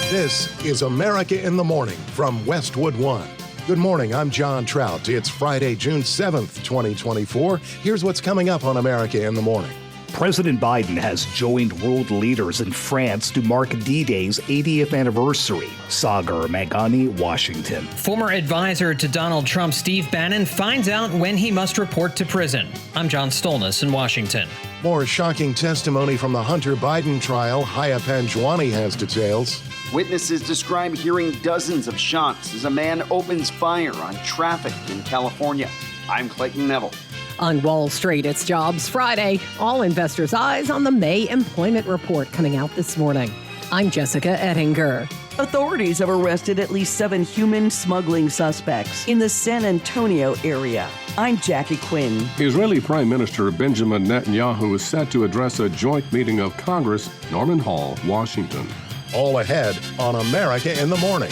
This is America in the Morning from Westwood One. Good morning, I'm John Trout. It's Friday, June 7th, 2024. Here's what's coming up on America in the Morning. President Biden has joined world leaders in France to mark D-Day's 80th anniversary. Sagar Meghani, Washington. Former advisor to Donald Trump, Steve Bannon, finds out when he must report to prison. I'm John Stolnis in Washington. More shocking testimony from the Hunter Biden trial. Haya Panjwani has details. Witnesses describe hearing dozens of shots as a man opens fire on traffic in California. I'm Clayton Neville. On Wall Street, it's Jobs Friday. All investors' eyes on the May employment report coming out this morning. I'm Jessica Ettinger. Authorities have arrested at least 7 human smuggling suspects in the San Antonio area. I'm Jackie Quinn. Israeli Prime Minister Benjamin Netanyahu is set to address a joint meeting of Congress, Norman Hall, Washington. All ahead on America in the Morning.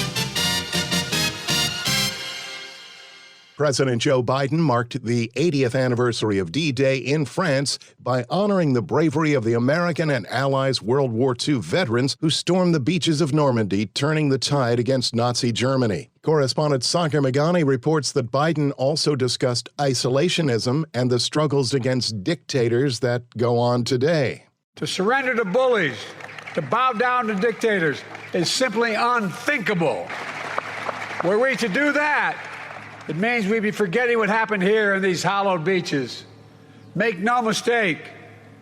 President Joe Biden marked the 80th anniversary of D-Day in France by honoring the bravery of the American and Allies World War II veterans who stormed the beaches of Normandy, turning the tide against Nazi Germany. Correspondent Sagar Meghani reports that Biden also discussed isolationism and the struggles against dictators that go on today. To surrender to bullies, to bow down to dictators is simply unthinkable. Were we to do that, it means we'd be forgetting what happened here in these hallowed beaches. Make no mistake,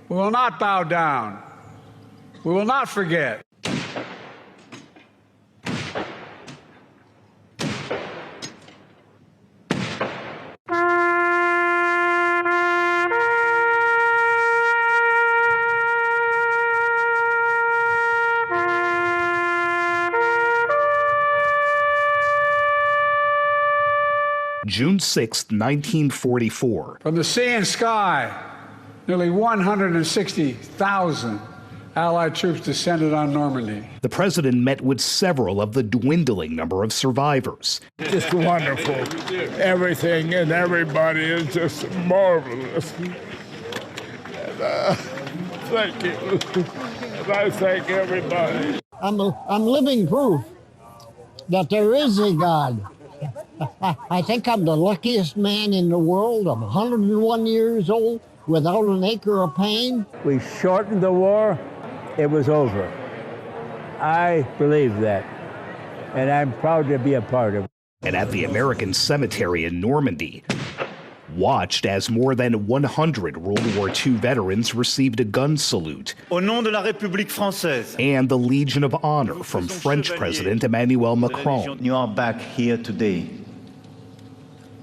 we will not bow down. We will not forget. June 6, 1944. From the sea and sky, nearly 160,000 Allied troops descended on Normandy. The president met with several of the dwindling number of survivors. Just wonderful. Everything and everybody is just marvelous. And, thank you. And I thank everybody. I'm living proof that there is a God. I think I'm the luckiest man in the world. I'm 101 years old without an acre of pain. We shortened the war. It was over. I believe that, and I'm proud to be a part of it. And at the American cemetery in Normandy, watched as more than 100 World War II veterans received a gun salute. Au nom de la République française. And the Legion of Honor from French President Emmanuel Macron. You are back here today,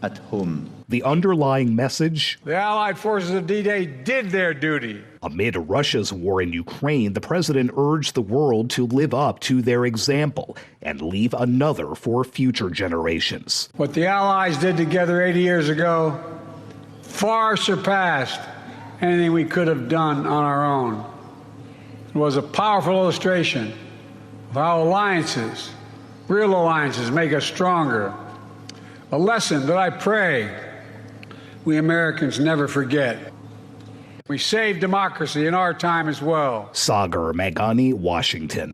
at home. The underlying message? The Allied forces of D-Day did their duty. Amid Russia's war in Ukraine, the president urged the world to live up to their example and leave another for future generations. What the Allies did together 80 years ago far surpassed anything we could have done on our own. It was a powerful illustration of how alliances, real alliances, make us stronger. A lesson that I pray we Americans never forget. We saved democracy in our time as well. Sagar Meghani, Washington.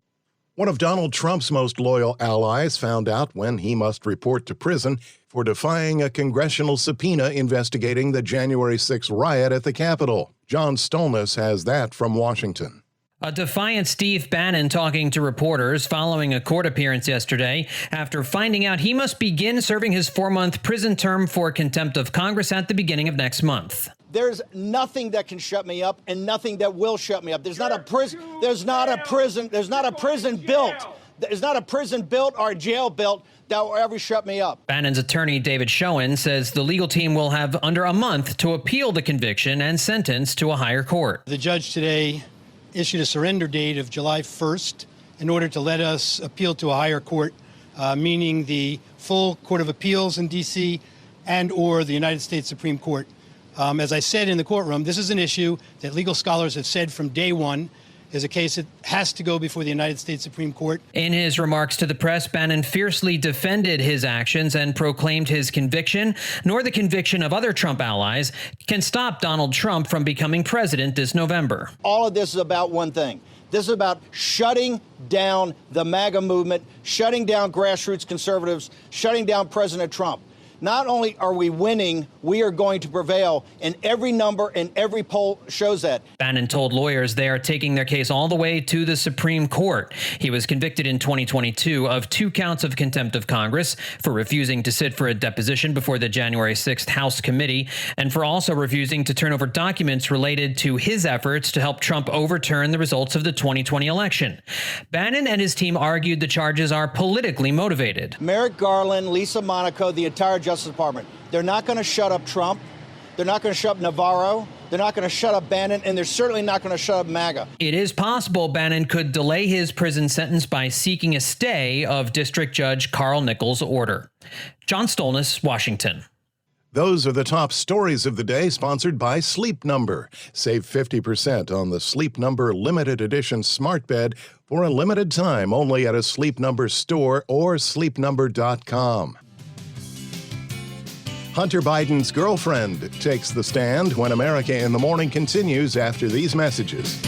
One of Donald Trump's most loyal allies found out when he must report to prison for defying a congressional subpoena investigating the January 6th riot at the Capitol. John Stolnis has that from Washington. A defiant Steve Bannon talking to reporters following a court appearance yesterday after finding out he must begin serving his 4-month prison term for contempt of Congress at the beginning of next month. There's nothing that can shut me up and nothing that will shut me up. There's not a prison built or a jail built that will ever shut me up. Bannon's attorney, David Schoen, says the legal team will have under a month to appeal the conviction and sentence to a higher court. The judge today issued a surrender date of July 1st in order to let us appeal to a higher court, meaning the full Court of Appeals in D.C. and or the United States Supreme Court. As I said in the courtroom, this is an issue that legal scholars have said from day one is a case that has to go before the United States Supreme Court. In his remarks to the press, Bannon fiercely defended his actions and proclaimed his conviction, nor the conviction of other Trump allies, can stop Donald Trump from becoming president this November. All of this is about one thing. This is about shutting down the MAGA movement, shutting down grassroots conservatives, shutting down President Trump. Not only are we winning, we are going to prevail, and every number and every poll shows that. Bannon told lawyers they are taking their case all the way to the Supreme Court. He was convicted in 2022 of 2 counts of contempt of Congress for refusing to sit for a deposition before the January 6th House committee and for also refusing to turn over documents related to his efforts to help Trump overturn the results of the 2020 election. Bannon and his team argued the charges are politically motivated. Merrick Garland, Lisa Monaco, the entire Justice Department, they're not going to shut up Trump. They're not going to shut up Navarro. They're not going to shut up Bannon, and they're certainly not going to shut up MAGA. It is possible Bannon could delay his prison sentence by seeking a stay of District Judge Carl Nichols' order. John Stolnis, Washington. Those are the top stories of the day, sponsored by Sleep Number. Save 50% on the Sleep Number limited edition smart bed for a limited time only at a Sleep Number store or sleepnumber.com. Hunter Biden's girlfriend takes the stand when America in the Morning continues after these messages.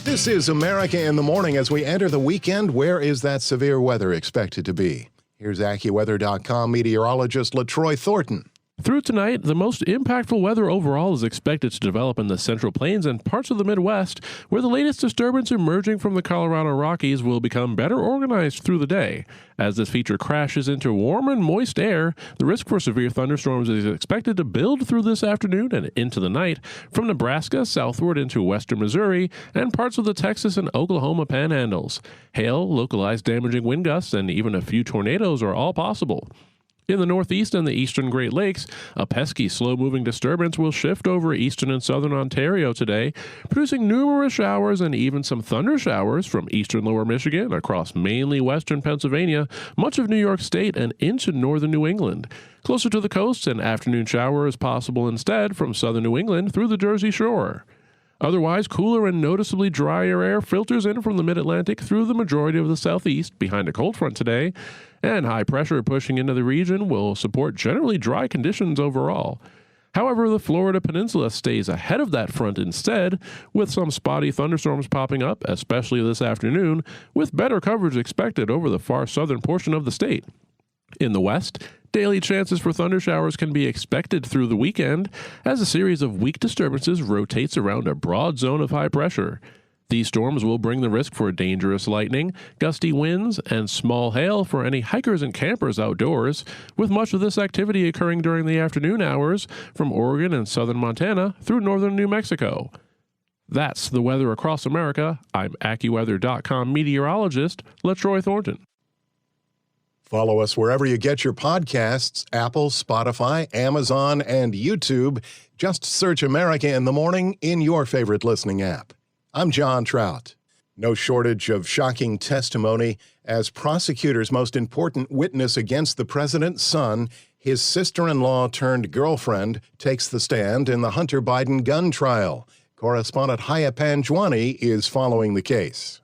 This is America in the Morning as we enter the weekend. Where is that severe weather expected to be? Here's AccuWeather.com meteorologist LaTroy Thornton. Through tonight, the most impactful weather overall is expected to develop in the Central Plains and parts of the Midwest, where the latest disturbance emerging from the Colorado Rockies will become better organized through the day. As this feature crashes into warm and moist air, the risk for severe thunderstorms is expected to build through this afternoon and into the night from Nebraska southward into western Missouri and parts of the Texas and Oklahoma panhandles. Hail, localized damaging wind gusts, and even a few tornadoes are all possible. In the northeast and the eastern Great Lakes, a pesky, slow-moving disturbance will shift over eastern and southern Ontario today, producing numerous showers and even some thunder showers from eastern lower Michigan across mainly western Pennsylvania, much of New York State, and into northern New England. Closer to the coast, an afternoon shower is possible instead from southern New England through the Jersey Shore. Otherwise, cooler and noticeably drier air filters in from the mid-Atlantic through the majority of the southeast behind a cold front today, and high pressure pushing into the region will support generally dry conditions overall. However, the Florida Peninsula stays ahead of that front instead, with some spotty thunderstorms popping up, especially this afternoon, with better coverage expected over the far southern portion of the state. In the west, daily chances for thunder showers can be expected through the weekend as a series of weak disturbances rotates around a broad zone of high pressure. These storms will bring the risk for dangerous lightning, gusty winds, and small hail for any hikers and campers outdoors, with much of this activity occurring during the afternoon hours from Oregon and southern Montana through northern New Mexico. That's the weather across America. I'm AccuWeather.com meteorologist LaTroy Thornton. Follow us wherever you get your podcasts, Apple, Spotify, Amazon, and YouTube. Just search America in the Morning in your favorite listening app. I'm John Trout. No shortage of shocking testimony as prosecutors' most important witness against the president's son, his sister-in-law turned girlfriend, takes the stand in the Hunter Biden gun trial. Correspondent Haya Panjwani is following the case.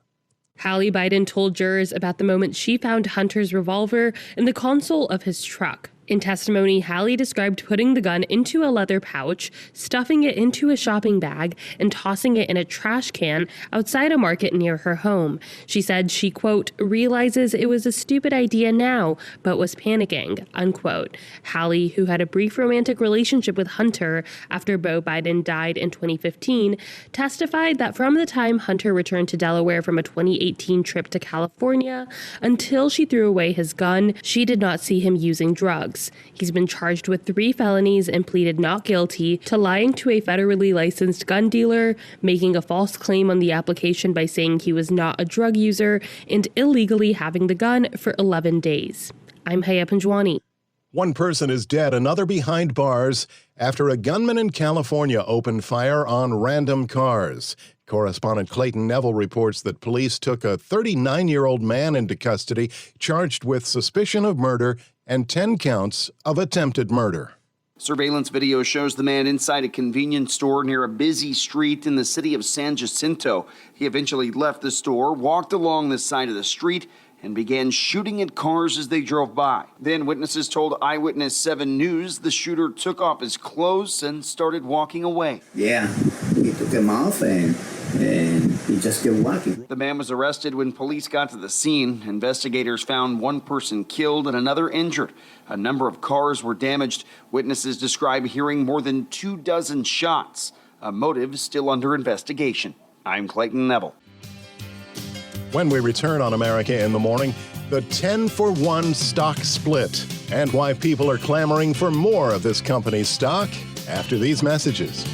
Hallie Biden told jurors about the moment she found Hunter's revolver in the console of his truck. In testimony, Hallie described putting the gun into a leather pouch, stuffing it into a shopping bag, and tossing it in a trash can outside a market near her home. She said she, quote, realizes it was a stupid idea now, but was panicking, unquote. Hallie, who had a brief romantic relationship with Hunter after Beau Biden died in 2015, testified that from the time Hunter returned to Delaware from a 2018 trip to California until she threw away his gun, she did not see him using drugs. He's been charged with 3 felonies and pleaded not guilty to lying to a federally licensed gun dealer, making a false claim on the application by saying he was not a drug user, and illegally having the gun for 11 days. I'm Haya Panjwani. One person is dead, another behind bars after a gunman in California opened fire on random cars. Correspondent Clayton Neville reports that police took a 39-year-old man into custody, charged with suspicion of murder and 10 counts of attempted murder. Surveillance video shows the man inside a convenience store near a busy street in the city of San Jacinto. He eventually left the store, walked along the side of the street, and began shooting at cars as they drove by. Then witnesses told Eyewitness 7 News the shooter took off his clothes and started walking away. Yeah, he took him off and he just kept walking. The man was arrested when police got to the scene. Investigators found one person killed and another injured. A number of cars were damaged. Witnesses describe hearing more than 24 shots. A motive still under investigation. I'm Clayton Neville. When we return on America in the Morning, the 10-for-1 stock split and why people are clamoring for more of this company's stock after these messages.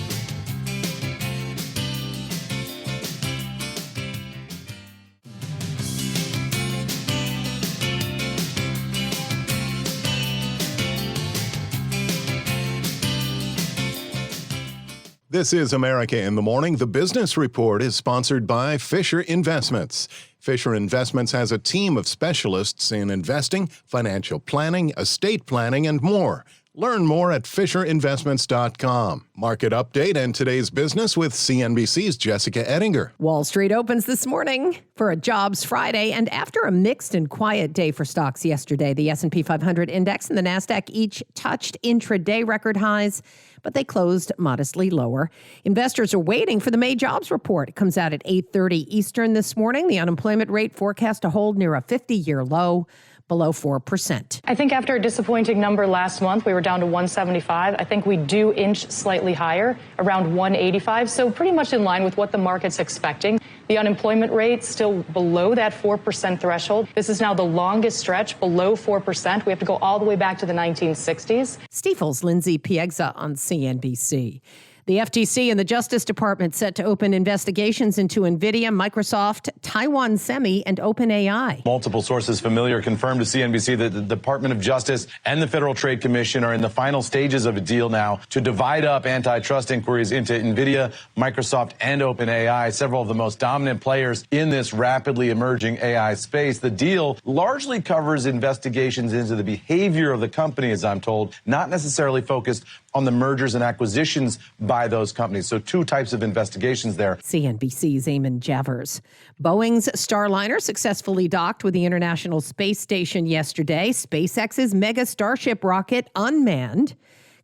This is America in the Morning. The Business Report is sponsored by Fisher Investments. Fisher Investments has a team of specialists in investing, financial planning, estate planning, and more. Learn more at FisherInvestments.com. Market update and today's business with CNBC's Jessica Ettinger. Wall Street opens this morning for a Jobs Friday, and after a mixed and quiet day for stocks yesterday, the S&P 500 index and the Nasdaq each touched intraday record highs, but they closed modestly lower. Investors are waiting for the May jobs report. It comes out at 8:30 Eastern this morning. The unemployment rate forecast to hold near a 50-year low, below 4%. I think after a disappointing number last month, we were down to 175. I think we do inch slightly higher, around 185, so pretty much in line with what the market's expecting. The unemployment rate still below that 4% threshold. This is now the longest stretch below 4%. We have to go all the way back to the 1960s. Stifel's Lindsay Piegza on CNBC. The FTC and the Justice Department set to open investigations into NVIDIA, Microsoft, Taiwan Semi, and OpenAI. Multiple sources familiar confirmed to CNBC that the Department of Justice and the Federal Trade Commission are in the final stages of a deal now to divide up antitrust inquiries into NVIDIA, Microsoft, and OpenAI, several of the most dominant players in this rapidly emerging AI space. The deal largely covers investigations into the behavior of the company, as I'm told, not necessarily focused on the mergers and acquisitions by those companies. So 2 types of investigations there. CNBC's Eamon Javers. Boeing's Starliner successfully docked with the International Space Station yesterday. SpaceX's mega Starship rocket, unmanned,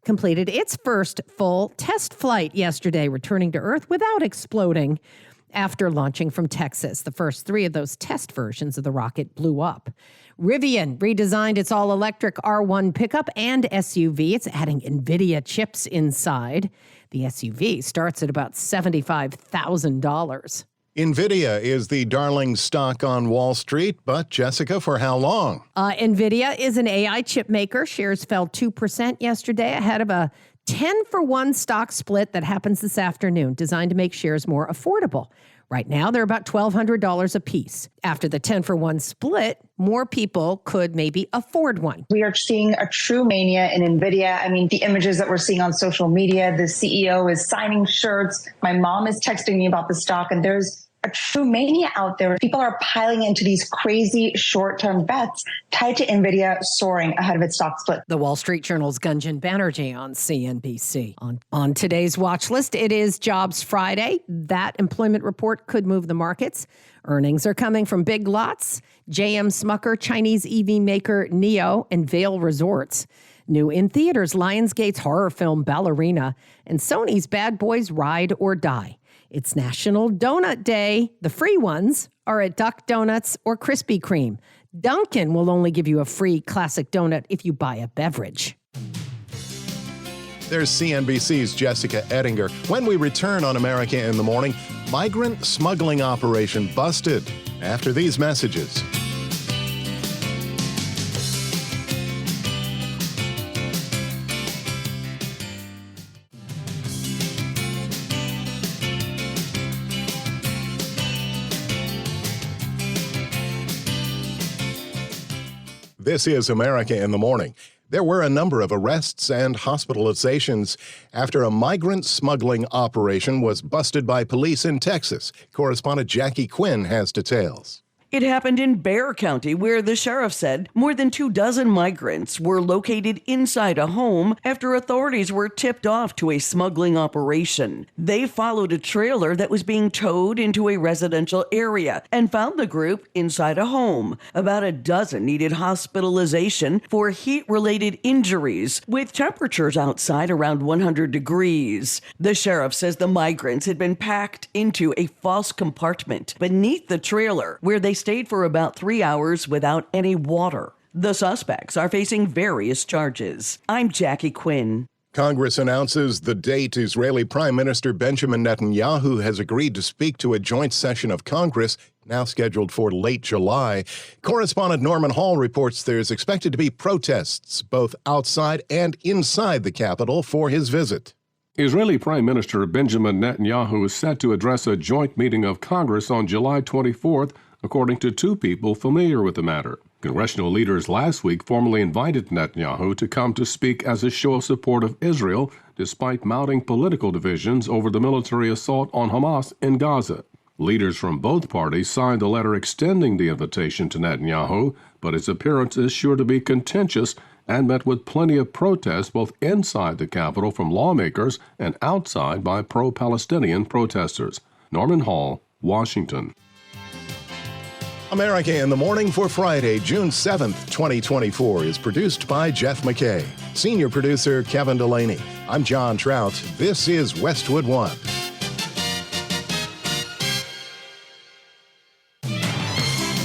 completed its first full test flight yesterday, returning to Earth without exploding after launching from Texas. The first 3 of those test versions of the rocket blew up. Rivian redesigned its all-electric R1 pickup and SUV. It's adding NVIDIA chips inside. The SUV starts at about $75,000. NVIDIA is the darling stock on Wall Street, but Jessica, for how long? NVIDIA is an AI chip maker. Shares fell 2% yesterday ahead of a 10-for-1 stock split that happens this afternoon, designed to make shares more affordable. Right now, they're about $1,200 a piece. After the 10-for-1 split, more people could maybe afford one. We are seeing a true mania in NVIDIA. I mean, the images that we're seeing on social media, the CEO is signing shirts. My mom is texting me about the stock, and there's a true mania out there. People are piling into these crazy short-term bets tied to NVIDIA soaring ahead of its stock split. The Wall Street Journal's Gunjan Banerjee on CNBC. On today's watch list, it is Jobs Friday. That employment report could move the markets. Earnings are coming from Big Lots, JM Smucker, Chinese EV maker NIO, and Vail Resorts. New in theaters, Lionsgate's horror film Ballerina, and Sony's Bad Boys Ride or Die. It's National Donut Day. The free ones are at Duck Donuts or Krispy Kreme. Dunkin' will only give you a free classic donut if you buy a beverage. There's CNBC's Jessica Ettinger. When we return on America in the Morning, migrant smuggling operation busted after these messages. This is America in the Morning. There were a number of arrests and hospitalizations after a migrant smuggling operation was busted by police in Texas. Correspondent Jackie Quinn has details. It happened in Bexar County, where the sheriff said more than 24 migrants were located inside a home after authorities were tipped off to a smuggling operation. They followed a trailer that was being towed into a residential area and found the group inside a home. About a dozen needed hospitalization for heat-related injuries, with temperatures outside around 100 degrees. The sheriff says the migrants had been packed into a false compartment beneath the trailer, where they stayed for about 3 hours without any water. The suspects are facing various charges. I'm Jackie Quinn. Congress announces the date Israeli Prime Minister Benjamin Netanyahu has agreed to speak to a joint session of Congress, now scheduled for late July. Correspondent Norman Hall reports there's expected to be protests both outside and inside the Capitol for his visit. Israeli Prime Minister Benjamin Netanyahu is set to address a joint meeting of Congress on July 24th, according to two people familiar with the matter. Congressional leaders last week formally invited Netanyahu to come to speak as a show of support of Israel, despite mounting political divisions over the military assault on Hamas in Gaza. Leaders from both parties signed a letter extending the invitation to Netanyahu, but his appearance is sure to be contentious and met with plenty of protests both inside the Capitol from lawmakers and outside by pro-Palestinian protesters. Norman Hall, Washington. America in the Morning for Friday, June 7th, 2024 is produced by Jeff McKay. Senior producer Kevin Delaney. I'm John Trout. This is Westwood One.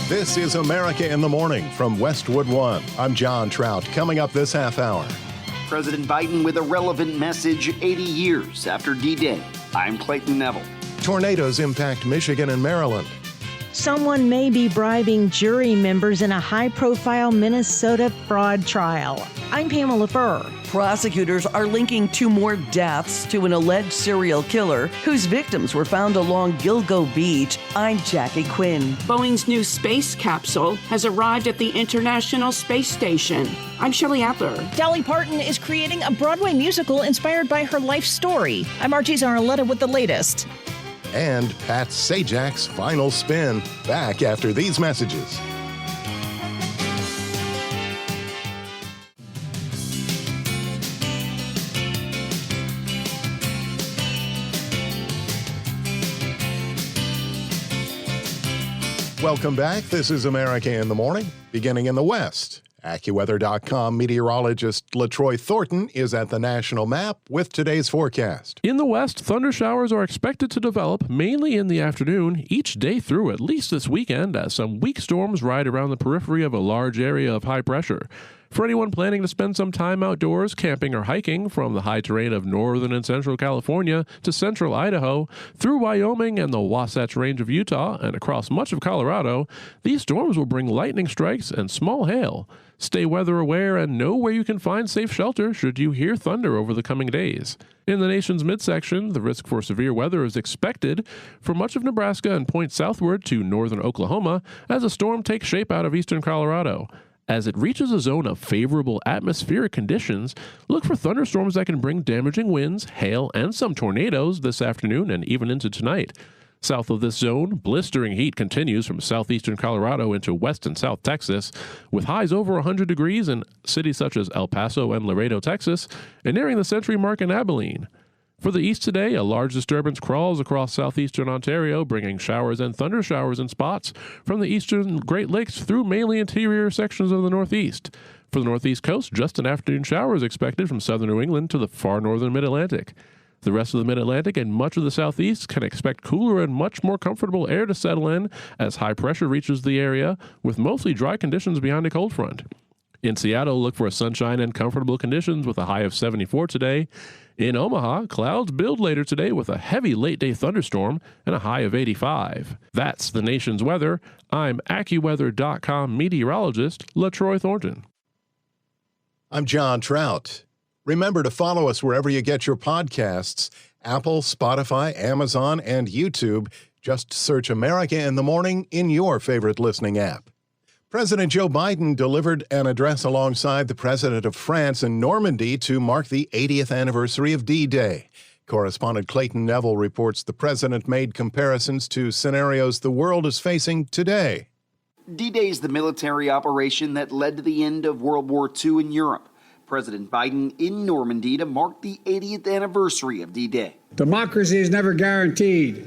This is America in the Morning from Westwood One. I'm John Trout. Coming up this half hour. President Biden with a relevant message 80 years after D-Day. I'm Clayton Neville. Tornadoes impact Michigan and Maryland. Someone may be bribing jury members in a high-profile Minnesota fraud trial. I'm Pamela Furr. Prosecutors are linking 2 more deaths to an alleged serial killer whose victims were found along Gilgo Beach. I'm Jackie Quinn. Boeing's new space capsule has arrived at the International Space Station. I'm Shelley Adler. Dolly Parton is creating a Broadway musical inspired by her life story. I'm Archie Arletta with the latest. And Pat Sajak's Final Spin, back after these messages. Welcome back. This is America in the Morning, beginning in the West. AccuWeather.com meteorologist LaTroy Thornton is at the national map with today's forecast. In the west, thunder showers are expected to develop mainly in the afternoon each day through at least this weekend, as some weak storms ride around the periphery of a large area of high pressure. For anyone planning to spend some time outdoors, camping or hiking from the high terrain of northern and central California to central Idaho, through Wyoming and the Wasatch Range of Utah, and across much of Colorado, these storms will bring lightning strikes and small hail. Stay weather aware and know where you can find safe shelter should you hear thunder over the coming days. In the nation's midsection, the risk for severe weather is expected for much of Nebraska and points southward to northern Oklahoma as a storm takes shape out of eastern Colorado. As it reaches a zone of favorable atmospheric conditions, look for thunderstorms that can bring damaging winds, hail, and some tornadoes this afternoon and even into tonight. South of this zone, blistering heat continues from southeastern Colorado into west and south Texas, with highs over 100 degrees in cities such as El Paso and Laredo, Texas, and nearing the century mark in Abilene. For the east today, a large disturbance crawls across southeastern Ontario, bringing showers and thunder showers in spots from the eastern Great Lakes through mainly interior sections of the northeast. For the northeast coast, just an afternoon shower is expected from southern New England to the far northern mid-Atlantic. The rest of the mid-Atlantic and much of the southeast can expect cooler and much more comfortable air to settle in as high pressure reaches the area, with mostly dry conditions beyond a cold front. In Seattle, look for sunshine and comfortable conditions with a high of 74 today. In Omaha, clouds build later today with a heavy late-day thunderstorm and a high of 85. That's the nation's weather. I'm AccuWeather.com meteorologist LaTroy Thornton. I'm John Trout. Remember to follow us wherever you get your podcasts, Apple, Spotify, Amazon, and YouTube. Just search America in the Morning in your favorite listening app. President Joe Biden delivered an address alongside the president of France in Normandy to mark the 80th anniversary of D-Day. Correspondent Clayton Neville reports the president made comparisons to scenarios the world is facing today. D-Day is the military operation that led to the end of World War II in Europe. President Biden in Normandy to mark the 80th anniversary of D-Day. Democracy is never guaranteed.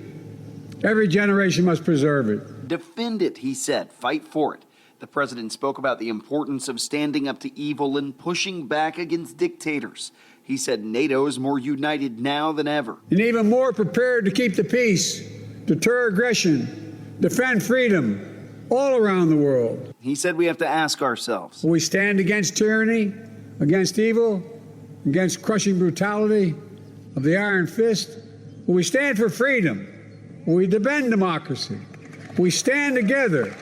Every generation must preserve it. Defend it, he said. Fight for it. The president spoke about the importance of standing up to evil and pushing back against dictators. He said NATO is more united now than ever. And even more prepared to keep the peace, deter aggression, defend freedom all around the world. He said we have to ask ourselves. Will we stand against tyranny, against evil, against crushing brutality of the iron fist? Will we stand for freedom? Will we defend democracy? Will we stand together?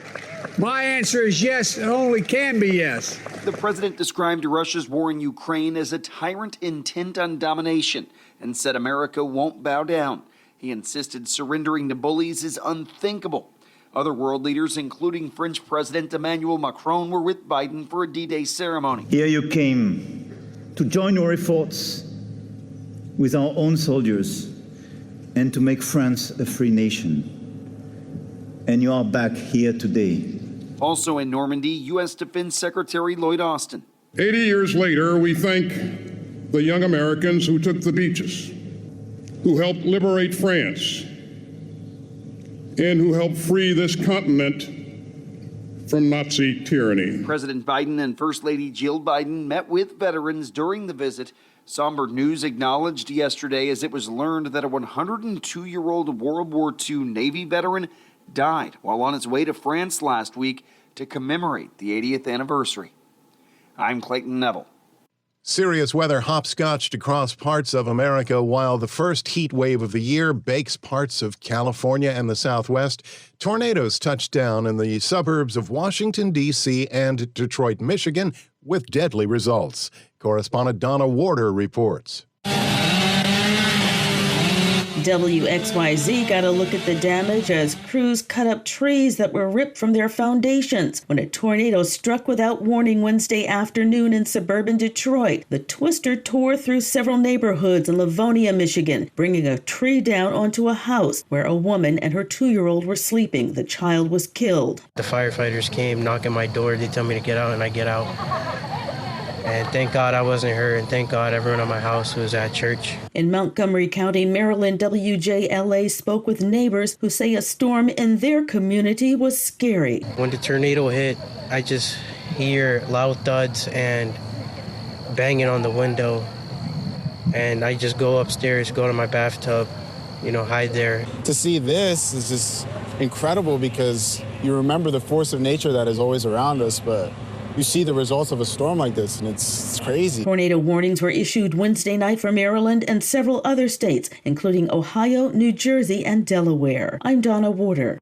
My answer is yes, and only can be yes. The president described Russia's war in Ukraine as a tyrant intent on domination and said America won't bow down. He insisted surrendering to bullies is unthinkable. Other world leaders, including French President Emmanuel Macron, were with Biden for a D-Day ceremony. Here you came to join our efforts with our own soldiers and to make France a free nation. And you are back here today. Also in Normandy, U.S. Defense Secretary Lloyd Austin. 80 years later, we thank the young Americans who took the beaches, who helped liberate France, and who helped free this continent from Nazi tyranny. President Biden and First Lady Jill Biden met with veterans during the visit. Somber news acknowledged yesterday as it was learned that a 102-year-old World War II Navy veteran died while on his way to France last week to commemorate the 80th anniversary. I'm Clayton Neville. Serious weather hopscotched across parts of America while the first heat wave of the year bakes parts of California and the Southwest. Tornadoes touched down in the suburbs of Washington, D.C. and Detroit, Michigan, with deadly results. Correspondent Donna Warder reports. WXYZ got a look at the damage as crews cut up trees that were ripped from their foundations when a tornado struck without warning Wednesday afternoon in suburban Detroit. The twister tore through several neighborhoods in Livonia, Michigan, bringing a tree down onto a house where a woman and her 2-year-old were sleeping. The child was killed. The firefighters came knocking my door. They tell me to get out, and I get out. And thank God I wasn't hurt, and thank God everyone at my house was at church. In Montgomery County, Maryland, WJLA spoke with neighbors who say a storm in their community was scary. When the tornado hit, I just hear loud thuds and banging on the window. And I just go upstairs, go to my bathtub, hide there. To see this is just incredible because you remember the force of nature that is always around us, but you see the results of a storm like this, and it's crazy. Tornado warnings were issued Wednesday night for Maryland and several other states, including Ohio, New Jersey, and Delaware. I'm Donna Warder.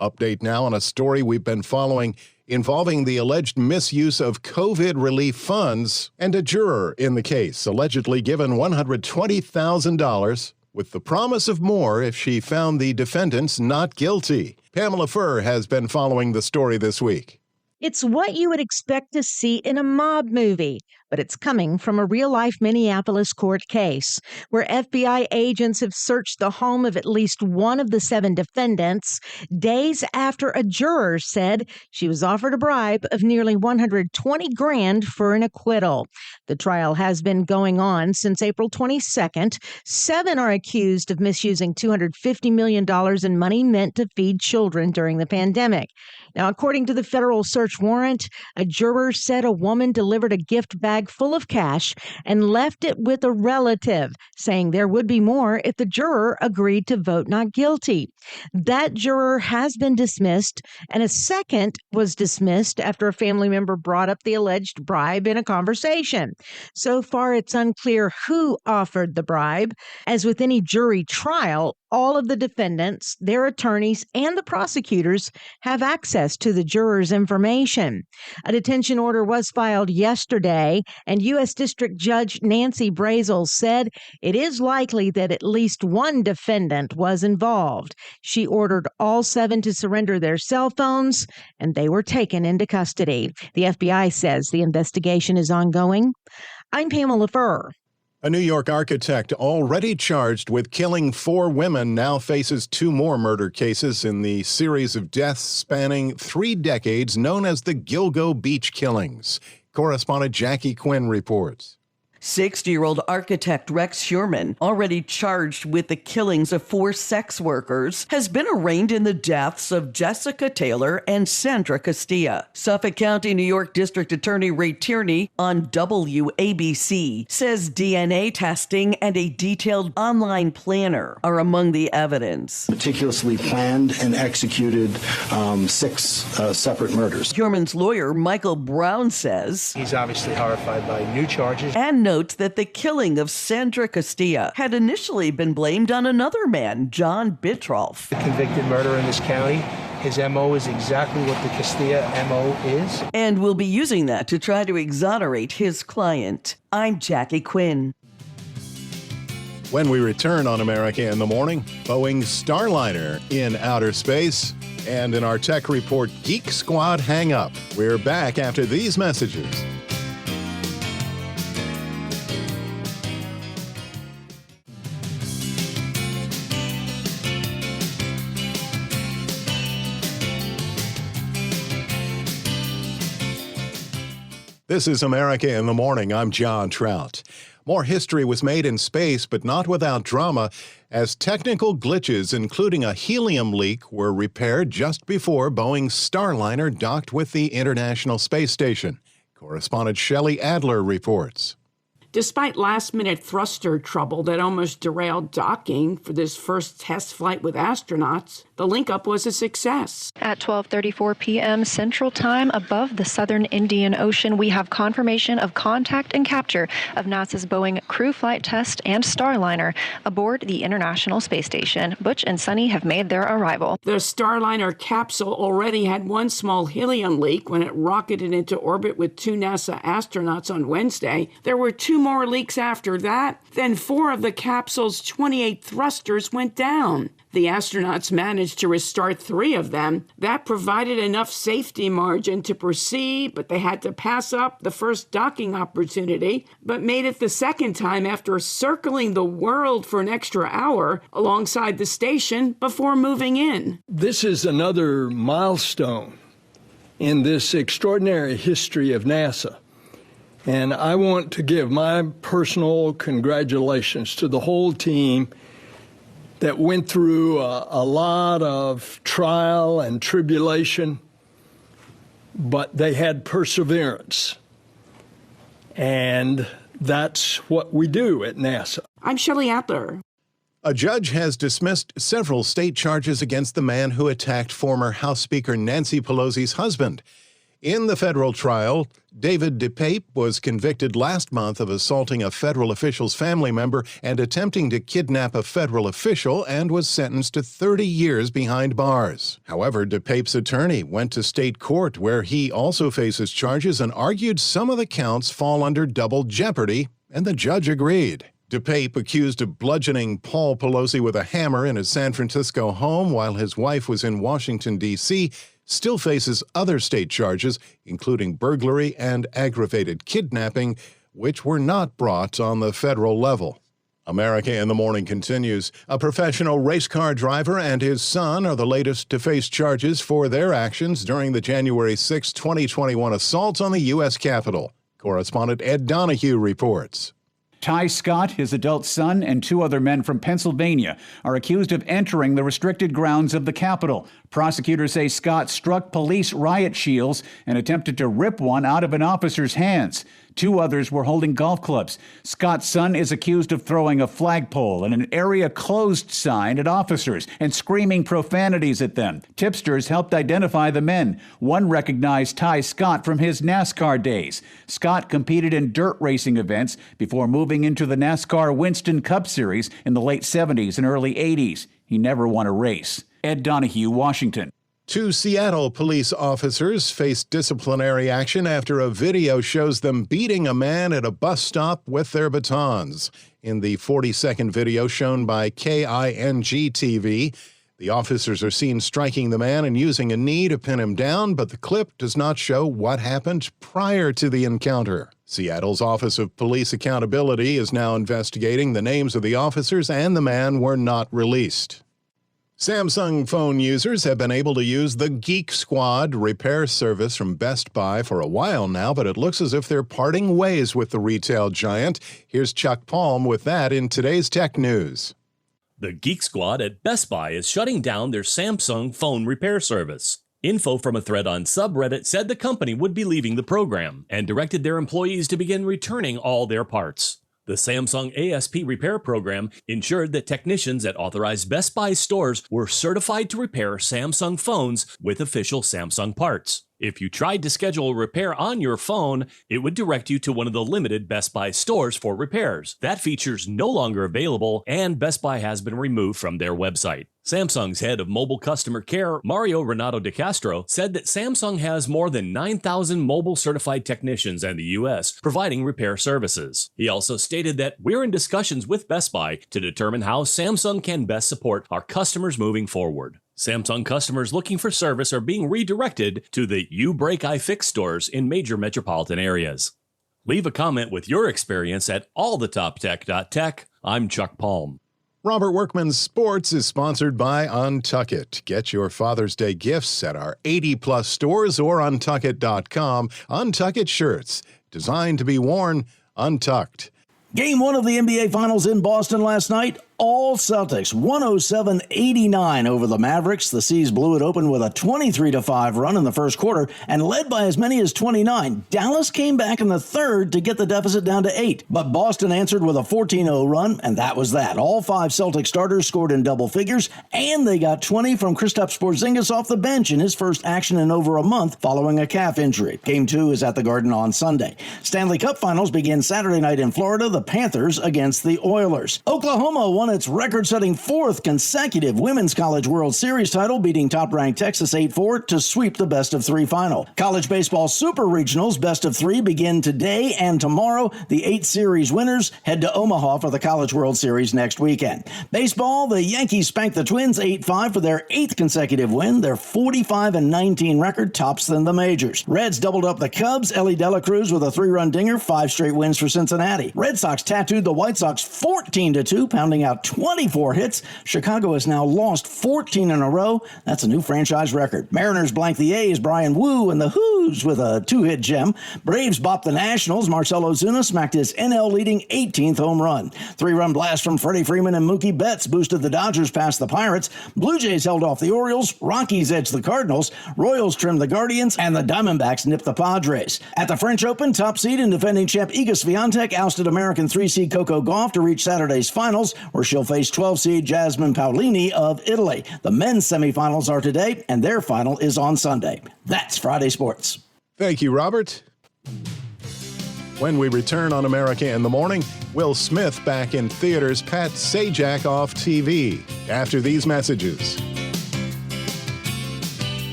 Update now on a story we've been following involving the alleged misuse of COVID relief funds and a juror in the case allegedly given $120,000 with the promise of more if she found the defendants not guilty. Pamela Furr has been following the story this week. It's what you would expect to see in a mob movie, but it's coming from a real-life Minneapolis court case where FBI agents have searched the home of at least one of the 7 defendants days after a juror said she was offered a bribe of nearly $120,000 for an acquittal. The trial has been going on since April 22nd. 7 are accused of misusing $250 million in money meant to feed children during the pandemic. Now, according to the federal search warrant, a juror said a woman delivered a gift bag full of cash and left it with a relative, saying there would be more if the juror agreed to vote not guilty. That juror has been dismissed, and a second was dismissed after a family member brought up the alleged bribe in a conversation. So far, it's unclear who offered the bribe. As with any jury trial, all of the defendants, their attorneys, and the prosecutors have access to the jurors' information. A detention order was filed yesterday, and U.S. District Judge Nancy Brazel said it is likely that at least one defendant was involved. She ordered all 7 to surrender their cell phones, and they were taken into custody. The FBI says the investigation is ongoing. I'm Pamela Furr. A New York architect already charged with killing 4 women now faces 2 more murder cases in the series of deaths spanning 3 decades known as the Gilgo Beach killings. Correspondent Jackie Quinn reports. 60-year-old architect Rex Sherman, already charged with the killings of 4 sex workers, has been arraigned in the deaths of Jessica Taylor and Sandra Castilla. Suffolk County, New York District Attorney Ray Tierney on WABC says DNA testing and a detailed online planner are among the evidence. Meticulously planned and executed 6 separate murders. Sherman's lawyer, Michael Brown, says he's obviously horrified by new charges and notes that the killing of Sandra Castilla had initially been blamed on another man, John Bitroff. The convicted murderer in this county. His MO is exactly what the Castilla MO is. And will be using that to try to exonerate his client. I'm Jackie Quinn. When we return on America in the Morning, Boeing's Starliner in outer space, and in our tech report, Geek Squad Hang Up. We're back after these messages. This is America in the Morning. I'm John Trout. More history was made in space, but not without drama, as technical glitches, including a helium leak, were repaired just before Boeing's Starliner docked with the International Space Station. Correspondent Shelley Adler reports. Despite last-minute thruster trouble that almost derailed docking for this first test flight with astronauts, the link-up was a success. At 12:34 p.m. Central Time, above the southern Indian Ocean, we have confirmation of contact and capture of NASA's Boeing Crew Flight Test and Starliner aboard the International Space Station. Butch and Sunny have made their arrival. The Starliner capsule already had one small helium leak when it rocketed into orbit with 2 NASA astronauts on Wednesday. There were 2 more leaks after that. Then 4 of the capsule's 28 thrusters went down. The astronauts managed to restart 3 of them. That provided enough safety margin to proceed, but they had to pass up the first docking opportunity, but made it the second time after circling the world for an extra hour alongside the station before moving in. This is another milestone in this extraordinary history of NASA. And I want to give my personal congratulations to the whole team that went through a lot of trial and tribulation, but they had perseverance. And that's what we do at NASA. I'm Shelley Adler. A judge has dismissed several state charges against the man who attacked former House Speaker Nancy Pelosi's husband. In the federal trial, David DePape was convicted last month of assaulting a federal official's family member and attempting to kidnap a federal official, and was sentenced to 30 years behind bars. However, DePape's attorney went to state court, where he also faces charges, and argued some of the counts fall under double jeopardy, and the judge agreed. DePape, accused of bludgeoning Paul Pelosi with a hammer in his San Francisco home while his wife was in Washington, D.C., still faces other state charges, including burglary and aggravated kidnapping, which were not brought on the federal level. America in the Morning continues. A professional race car driver and his son are the latest to face charges for their actions during the January 6, 2021 assaults on the U.S. Capitol. Correspondent Ed Donahue reports. Ty Scott, his adult son, and 2 other men from Pennsylvania are accused of entering the restricted grounds of the Capitol. Prosecutors say Scott struck police riot shields and attempted to rip one out of an officer's hands. 2 others were holding golf clubs. Scott's son is accused of throwing a flagpole and an area closed sign at officers and screaming profanities at them. Tipsters helped identify the men. One recognized Ty Scott from his NASCAR days. Scott competed in dirt racing events before moving into the NASCAR Winston Cup Series in the late 70s and early 80s. He never won a race. Ed Donahue, Washington. 2 Seattle police officers faced disciplinary action after a video shows them beating a man at a bus stop with their batons. In the 40-second video shown by KING-TV, the officers are seen striking the man and using a knee to pin him down, but the clip does not show what happened prior to the encounter. Seattle's Office of Police Accountability is now investigating the names of the officers, and the man were not released. Samsung phone users have been able to use the Geek Squad repair service from Best Buy for a while now, but it looks as if they're parting ways with the retail giant. Here's Chuck Palm with that in today's Tech News. The Geek Squad at Best Buy is shutting down their Samsung phone repair service. Info from a thread on subreddit said the company would be leaving the program and directed their employees to begin returning all their parts. The Samsung ASP repair program ensured that technicians at authorized Best Buy stores were certified to repair Samsung phones with official Samsung parts. If you tried to schedule a repair on your phone, it would direct you to one of the limited Best Buy stores for repairs. That feature's no longer available, and Best Buy has been removed from their website. Samsung's head of mobile customer care, Mario Renato de Castro, said that Samsung has more than 9,000 mobile certified technicians in the U.S. providing repair services. He also stated that we're in discussions with Best Buy to determine how Samsung can best support our customers moving forward. Samsung customers looking for service are being redirected to the You Break I Fix stores in major metropolitan areas. Leave a comment with your experience at allthetoptech.tech. I'm Chuck Palm. Robert Workman's Sports is sponsored by Untuckit. Get your Father's Day gifts at our 80-plus stores or untuckit.com. Untuckit shirts, designed to be worn untucked. Game 1 of the NBA Finals in Boston last night. All Celtics, 107-89 over the Mavericks. The C's blew it open with a 23-5 run in the first quarter and led by as many as 29. Dallas came back in the third to get the deficit down to 8. But Boston answered with a 14-0 run, and that was that. All 5 Celtic starters scored in double figures, and they got 20 from Kristaps Porzingis off the bench in his first action in over a month following a calf injury. Game 2 is at the Garden on Sunday. Stanley Cup Finals begin Saturday night in Florida. The Panthers against the Oilers. Oklahoma won its record-setting 4th consecutive Women's College World Series title, beating top-ranked Texas 8-4 to sweep the best-of-3 final. College baseball Super Regionals best-of-3 begin today and tomorrow. The 8 series winners head to Omaha for the College World Series next weekend. Baseball, the Yankees spanked the Twins 8-5 for their 8th consecutive win. Their 45-19 record tops than the majors. Reds doubled up the Cubs. Ellie De La Cruz with a 3-run dinger, 5 straight wins for Cincinnati. Red Sox tattooed the White Sox 14-2, pounding out 24 hits. Chicago has now lost 14 in a row. That's a new franchise record. Mariners blanked the A's, Brian Wu, and the Who's with a 2-hit gem. Braves bopped the Nationals. Marcell Ozuna smacked his NL-leading 18th home run. 3-run blast from Freddie Freeman and Mookie Betts boosted the Dodgers past the Pirates. Blue Jays held off the Orioles. Rockies edged the Cardinals. Royals trimmed the Guardians, and the Diamondbacks nipped the Padres. At the French Open, top seed and defending champ Iga Swiatek ousted American 3-seed Coco Gauff to reach Saturday's finals, where she'll face 12-seed Jasmine Paolini of Italy. The men's semifinals are today, and their final is on Sunday. That's Friday Sports. Thank you, Robert. When we return on America in the Morning, Will Smith back in theaters, Pat Sajak off TV. After these messages.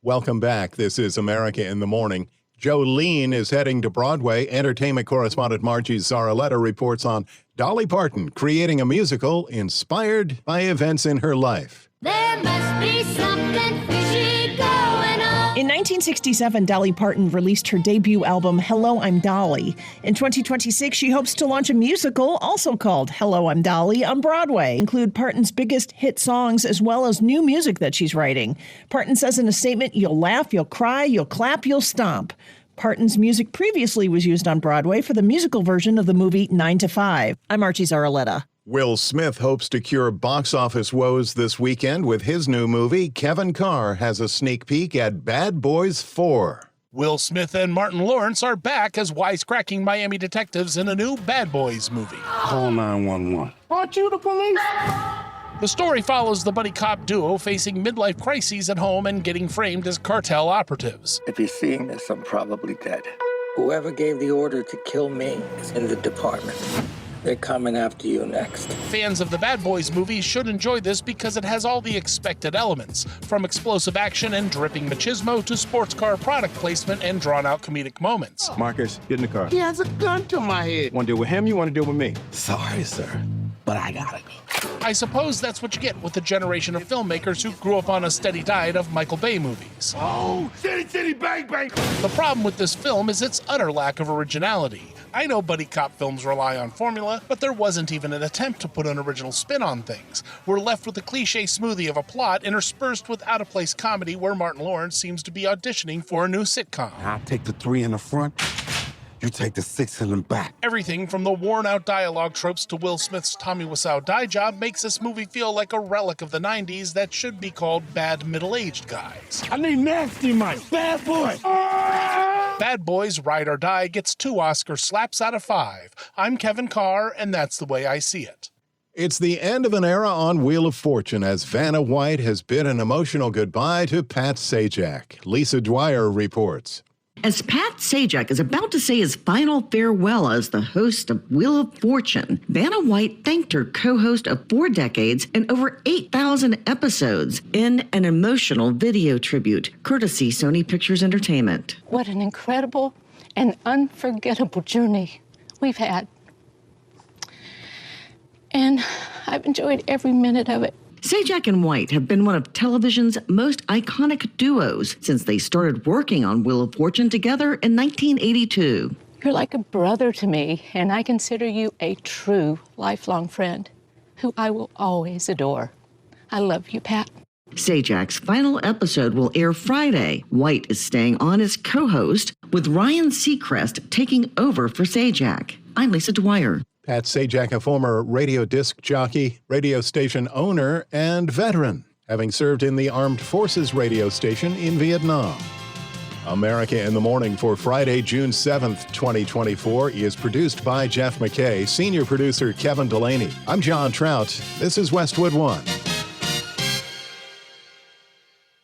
Welcome back. This is America in the Morning. Jolene is heading to Broadway. Entertainment correspondent Margie Zaraletta reports on Dolly Parton creating a musical inspired by events in her life. There must be something fishy going on. In 1967, Dolly Parton released her debut album, Hello, I'm Dolly. In 2026, she hopes to launch a musical also called Hello, I'm Dolly on Broadway. Include Parton's biggest hit songs as well as new music that she's writing. Parton says in a statement, "You'll laugh, you'll cry, you'll clap, you'll stomp." Parton's music previously was used on Broadway for the musical version of the movie 9 to 5. I'm Archie Zaraletta. Will Smith hopes to cure box office woes this weekend with his new movie. Kevin Carr has a sneak peek at Bad Boys 4. Will Smith and Martin Lawrence are back as wisecracking Miami detectives in a new Bad Boys movie. Call 911. Aren't you the police? The story follows the buddy cop duo facing midlife crises at home and getting framed as cartel operatives. If you're seeing this, I'm probably dead. Whoever gave the order to kill me is in the department. they're coming after you next. Fans of the Bad Boys movie should enjoy this because it has all the expected elements, from explosive action and dripping machismo to sports car product placement and drawn-out comedic moments. Marcus, get in the car. He has a gun to my head. Want to deal with him? You want to deal with me? Sorry, sir, but I gotta go. I suppose that's what you get with a generation of filmmakers who grew up on a steady diet of Michael Bay movies. Oh, city, city, bang, bang. The problem with this film is its utter lack of originality. I know buddy cop films rely on formula, but there wasn't even an attempt to put an original spin on things. We're left with a cliche smoothie of a plot interspersed with out-of-place comedy where Martin Lawrence seems to be auditioning for a new sitcom. I'll take the 3 in the front. You take the 6 in the back. Everything from the worn-out dialogue tropes to Will Smith's Tommy Wiseau dye job makes this movie feel like a relic of the 90s that should be called bad middle-aged guys. I need nasty Mike. Bad boy. Bad Boys Ride or Die gets 2 Oscar slaps out of 5. I'm Kevin Carr, and that's the way I see it. It's the end of an era on Wheel of Fortune as Vanna White has bid an emotional goodbye to Pat Sajak. Lisa Dwyer reports. As Pat Sajak is about to say his final farewell as the host of Wheel of Fortune, Vanna White thanked her co-host of 4 decades and over 8,000 episodes in an emotional video tribute, courtesy Sony Pictures Entertainment. What an incredible and unforgettable journey we've had. And I've enjoyed every minute of it. Sajak and White have been one of television's most iconic duos since they started working on Wheel of Fortune together in 1982. You're like a brother to me, and I consider you a true lifelong friend who I will always adore. I love you, Pat. Sajak's final episode will air Friday. White is staying on as co-host, with Ryan Seacrest taking over for Sajak. I'm Lisa Dwyer. Pat Sajak, a former radio disc jockey, radio station owner, and veteran, having served in the Armed Forces radio station in Vietnam. America in the Morning for Friday, June 7th, 2024 is produced by Jeff McKay, senior producer Kevin Delaney. I'm John Trout. This is Westwood One.